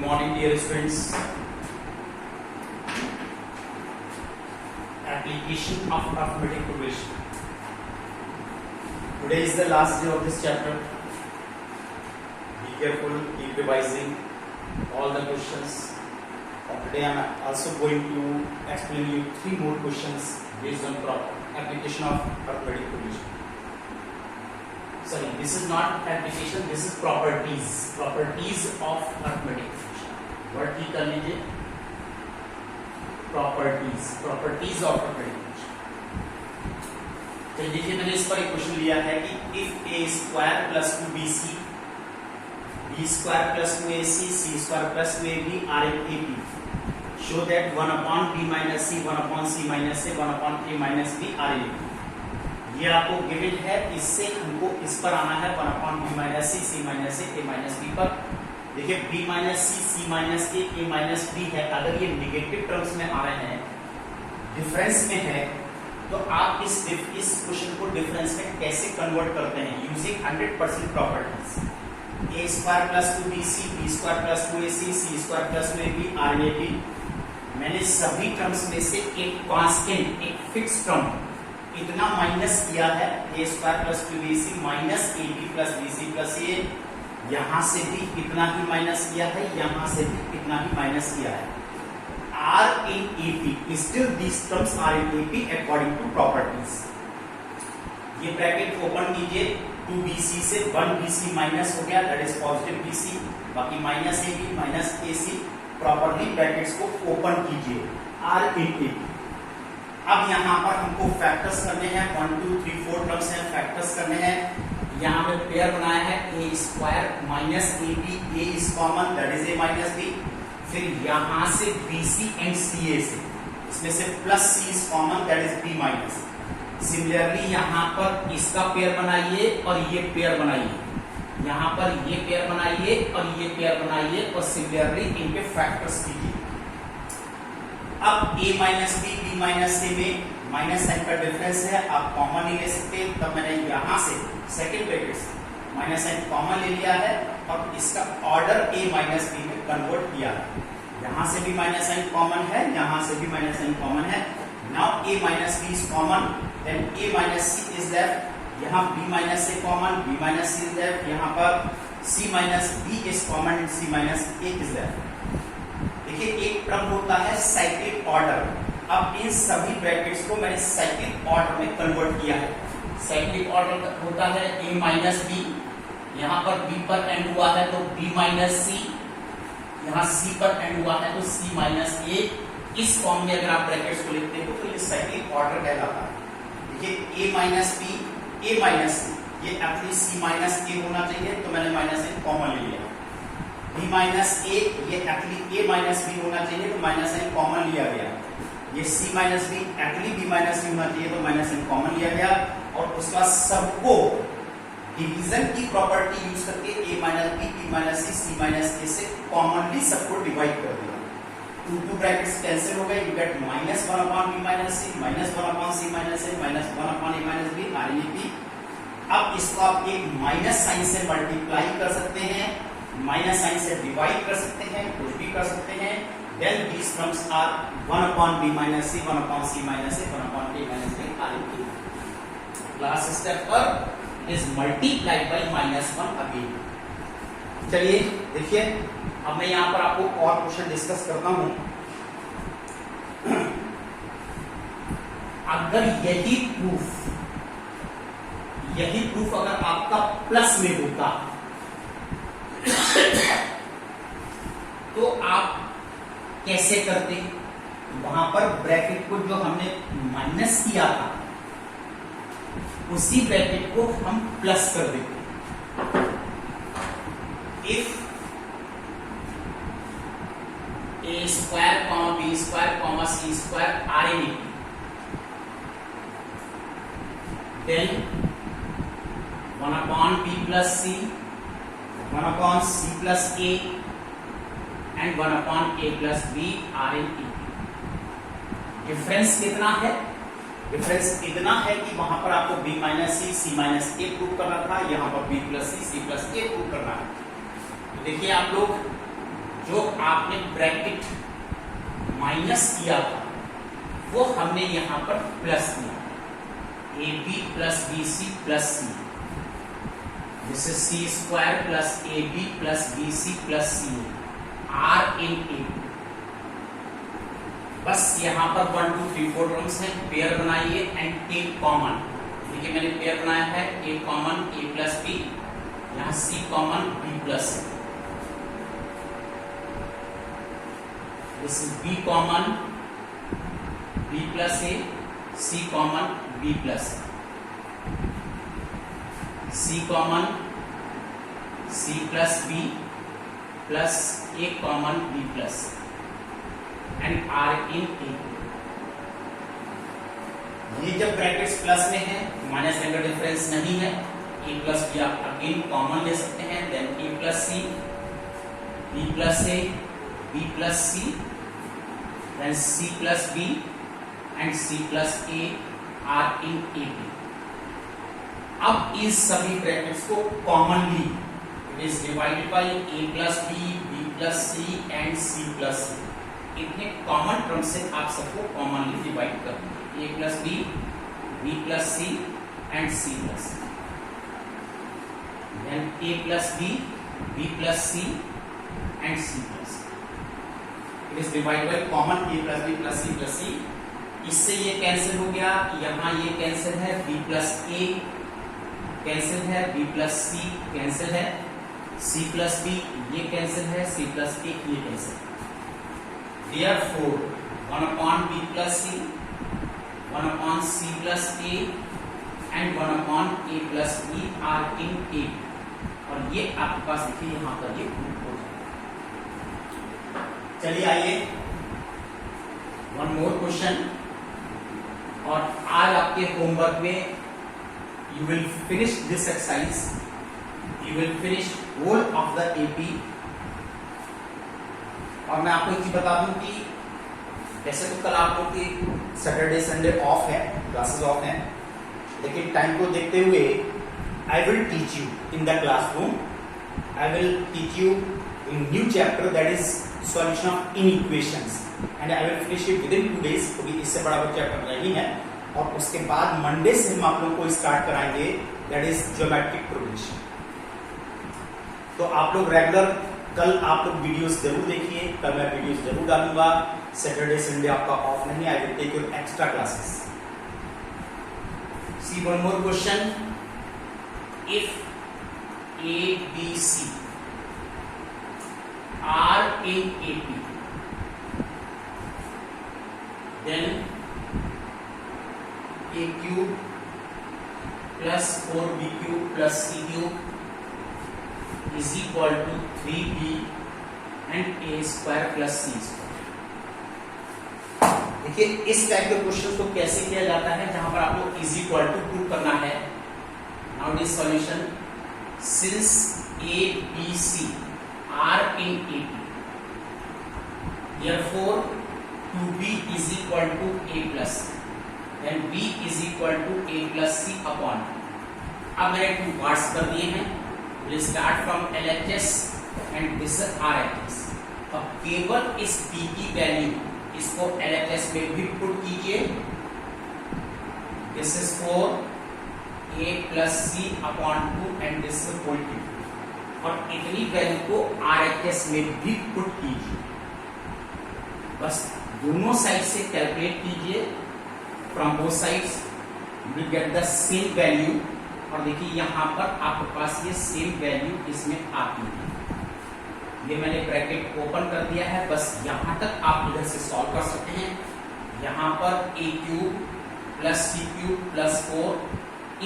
morning dear students. Application of arithmetic progression. Today is the last day of this chapter. Be careful, keep revising all the questions. And today I am also going to explain you 3 more questions based on application of arithmetic progression. Sorry, this is not application, this is properties of arithmetic progression. What की कर लीजिए, properties of arithmetic progression. चलिए देखिए, मैंने इस पर एक question लिया है कि if a square plus 2bc, b square plus 2ac, c square plus 2ab are in AP, show that 1 upon b minus c, 1 upon c minus a, 1 upon a minus b are in AP. ये आपको given है, इससे हमको इस पर आना है 1 upon b minus c, c minus a minus b पर. देखिए b minus c, c minus a minus b है. अगर ये निगेटिव टर्म्स में आ रहे हैं, डिफरेंस में है, तो आप इस क्वेश्चन को डिफरेंस में कैसे कन्वर्ट करते हैं using 100% properties. a square plus 2bc, b square plus 2ac, c square plus 2ab are a b. मैंने सभी टर्म्स में से एक कांस्टेंट, एक फिक्स टर्म इतना माइनस किया है, a square plus 2bc minus ab plus bc plus a. यहां से भी इतना ही माइनस किया है, यहां से भी इतना ही माइनस किया है. R in AP, still these terms are in AP according to properties. ये ब्रैकेट ओपन कीजिए, 2bc से 1bc माइनस हो गया, दैट इज पॉजिटिव bc, बाकी minus ab minus ac. Properly brackets को ओपन कीजिए, R in AP. अब यहाँ पर हमको फैक्टर्स करने हैं, 1 2 3 4 टर्म्स हैं, फैक्टर्स करने हैं. यहाँ पे पेयर बनाया है a square minus ab, a is common that is a minus b. फिर यहाँ से bc एंड ca से, इसमें से plus c is common that is b minus. Similarly यहाँ पर इसका पेयर बनाइए और ये पेयर बनाइए, यहाँ पर ये पेयर बनाइए और ये पेयर बनाइए और सिमिलरली इनके फैक्टर्स कीजिए. अब a minus b, b minus c में माइनस साइन का डिफरेंस है, आप कॉमन नहीं ले सकते, तब मैंने यहां से सेकंड ब्रैकेट से माइनस साइन कॉमन ले लिया है और इसका ऑर्डर a माइनस b में कन्वर्ट किया है. यहां से भी माइनस साइन कॉमन है, यहां से भी माइनस साइन कॉमन है. Now a minus b is common, then a minus c is left. यहाँ b minus a common, b minus c is left. यहाँ पर c minus b is common and c minus a is left. देखिए एक term होता है cyclic order. अब इन सभी brackets को मैंने साइक्लिक ऑर्डर में कन्वर्ट किया है. साइक्लिक ऑर्डर होता है a माइनस b, यहाँ पर b पर एंड हुआ है तो b माइनस c, यहाँ c पर एंड हुआ है तो c माइनस a. इस फॉर्म में अगर आप ब्रैकेट्स को लिखते हो तो ये साइक्लिक ऑर्डर कहलाता है. देखिए a minus b, a minus c, ये एक्चुअली c माइनस a होना चाहिए, तो मैंने माइनस a कॉमन ले लिया. b माइनस a, ये एक्चुअली a माइनस b होना चाहिए, तो माइनस n कॉमन लिया गया. ये c minus b actually b minus c होना चाहिए, तो माइनस n कॉमन लिया गया. और उसके बाद सबको डिवीजन की प्रॉपर्टी यूज करके a minus b, b minus c, c minus a से कॉमनली सबको डिवाइड कर दिया. टू ब्रैकेट्स कैंसिल हो गए, you get minus 1 upon b minus c, minus 1 upon c minus a, minus 1 upon a minus b, are in p. अब इसको आप एक माइनस साइन से मल्टीप्लाई कर सकते हैं, माइनस साइन से डिवाइड कर सकते हैं, कुछ भी कर सकते हैं. Then these terms are 1 upon b minus c, 1 upon c minus a, 1 upon a minus b are in p. Last step पर is multiplied by -1 again. चलिए देखिए, अब मैं यहाँ पर आपको और क्वेश्चन डिस्कस करता हूँ. अगर यही प्रूफ अगर आपका प्लस में होता तो आप कैसे करते? वहां पर ब्रैकेट को जो हमने माइनस किया था उसी ब्रैकेट को हम प्लस कर देते. If a square comma b square comma c square are in AP, then 1 upon b plus c, 1 upon c plus a and 1 upon a plus b are in EP. Difference कितना है? Difference इतना है कि वहां पर आपको b minus सी, सी minus ए prove करना था, यहाँ पर b प्लस सी, सी प्लस ए प्रूव करना है. तो देखिए आप लोग जो आपने ब्रैकेट माइनस किया था वो हमने यहां पर प्लस किया, A B plus B C plus C, this is C square plus A B plus B C plus C are in A. बस यहां पर 1 2 3 4 टर्म्स हैं, पेयर बनाइए एंड टेक कॉमन। देखिए मैंने पेयर बनाया है, A common A plus B, यहां C common B plus, this is B common B plus A, C common B plus, C common C plus B plus A common B plus and are in A. ये जब brackets plus में है, minus sign का difference नहीं है, A plus B आप again common ले सकते हैं, then A plus C B plus A B plus C, then C plus B and C plus A are in A B. अब इस सभी ब्रैकेट्स को commonly it is divided by A plus B B plus C and C plus C. इतने common term से आप सबको commonly divide कर दीजिए, A plus B B plus C and C plus C, then A plus B B plus C and C plus C. It is divided by common A plus B plus C plus C. इससे ये cancel हो गया, यहां ये cancel है, B plus A cancel है, B plus C cancel है, C plus B ये कैंसिल है, सी प्लस ए ये कैंसिल है। Therefore, 1 upon b plus c, 1 upon c plus a and 1 upon a plus b are in a। और ये आपके पास देखिए यहां पर ये प्रूफ हो जाएगा। चलिए आइए वन मोर क्वेश्चन, और आज आपके होमवर्क में you will finish this exercise, you will finish whole of the AP. और मैं आपको एक चीज बता दूं कि वैसे तो कल आप लोग की सैटरडे संडे ऑफ है, क्लासेस ऑफ हैं, लेकिन टाइम को देखते हुए I will teach you in the classroom, I will teach you in new chapter that is solution of inequations and I will finish it within 2 days, क्योंकि इससे बड़ा कोई चैप्टर नहीं है। और उसके बाद मंडे से हम आप लोगों को स्टार्ट कराएंगे दैट इज ज्योमेट्रिक प्रोग्रेशन। तो आप लोग रेगुलर कल आप लोग वीडियोस जरूर देखिए, कल मैं वीडियोस जरूर डालूंगा। सैटरडे संडे आपका ऑफ नहीं, I will take your extra classes. See one more question, if a b c are in A P then a cube plus 4b³ plus c³ is equal to 3b and a square plus c square। देखिए इस type के question को कैसे किया जाता है, जहां पर आपको इज इक्वल टू प्रूव करना है। Now this solution, since a b c are in a p therefore 2b is equal to a plus then b is equal to a plus c upon। अब मैंने 2 parts कर दिए हैं, we'll start from LHS and this is RHS। अब केवल इस b की value इसको LHS में भी पुट कीजिए, this is 4a plus c upon 2 and this is whole cube, और इतनी वैल्यू को RHS में भी पुट कीजिए। बस दोनों साइड से कैलकुलेट कीजिए, from both sides you will get the same value। और देखिए यहां पर आपके पास ये सेम वैल्यू इसमें आती है। ये मैंने ब्रैकेट ओपन कर दिया है, बस यहां तक आप इधर से सॉल्व कर सकते हैं। यहां पर a³ प्लस c³ प्लस 4,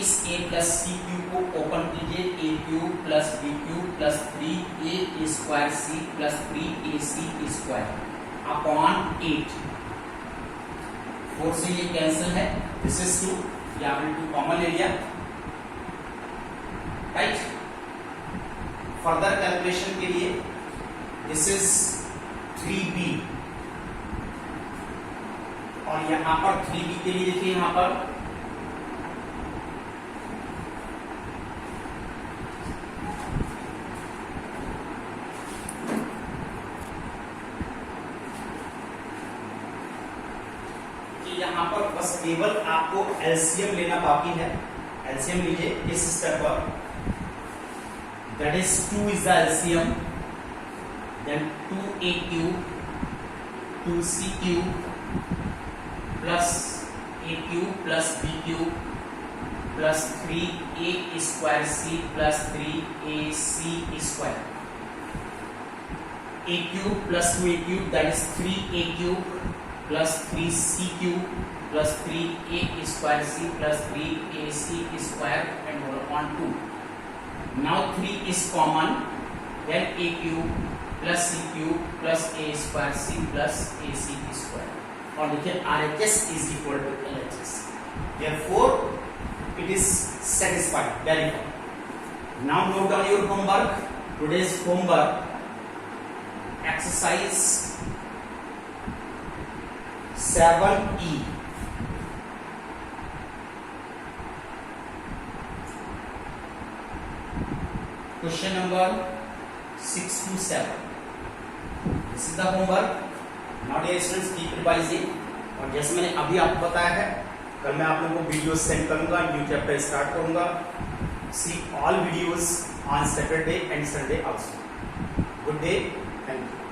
इस a प्लस c³ को ओपन कीजिए, a³ plus b³ plus 3a square c plus 3ac square upon 8। 4 से ये कैंसिल है, दिस इज 2, या आपने 2 कॉमन ले लिया, राइट। फर्दर कैलकुलेशन के लिए दिस इज 3b, और यहां पर 3b के लिए देखिए यहां पर बस केवल आपको एलसीएम लेना बाकी है। एलसीएम लीजिए इस स्टेप पर, that is 2 is the LCM, then 2a cube 2c cube plus a cube plus b cube plus 3a square c plus 3ac square, a cube plus 2a cube that is 3a cube plus 3c cube plus 3a square c plus 3ac square and whole upon 2. Now 3 is common, then a cube plus c cube plus a square c plus ac square. और देखिए RHS is equal to LHS. Therefore, it is satisfied. Verified. Now note down your homework. Today's homework. Exercise 7E. Question number 6 to 7. This is the homework. Now dear students, keep revising. और जैसे मैंने अभी आपको बताया है, कल मैं आप लोगों को वीडियो सेंड करूंगा, न्यू चैप्टर स्टार्ट करूंगा. See all videos on Saturday and Sunday also. Good day. Thank you.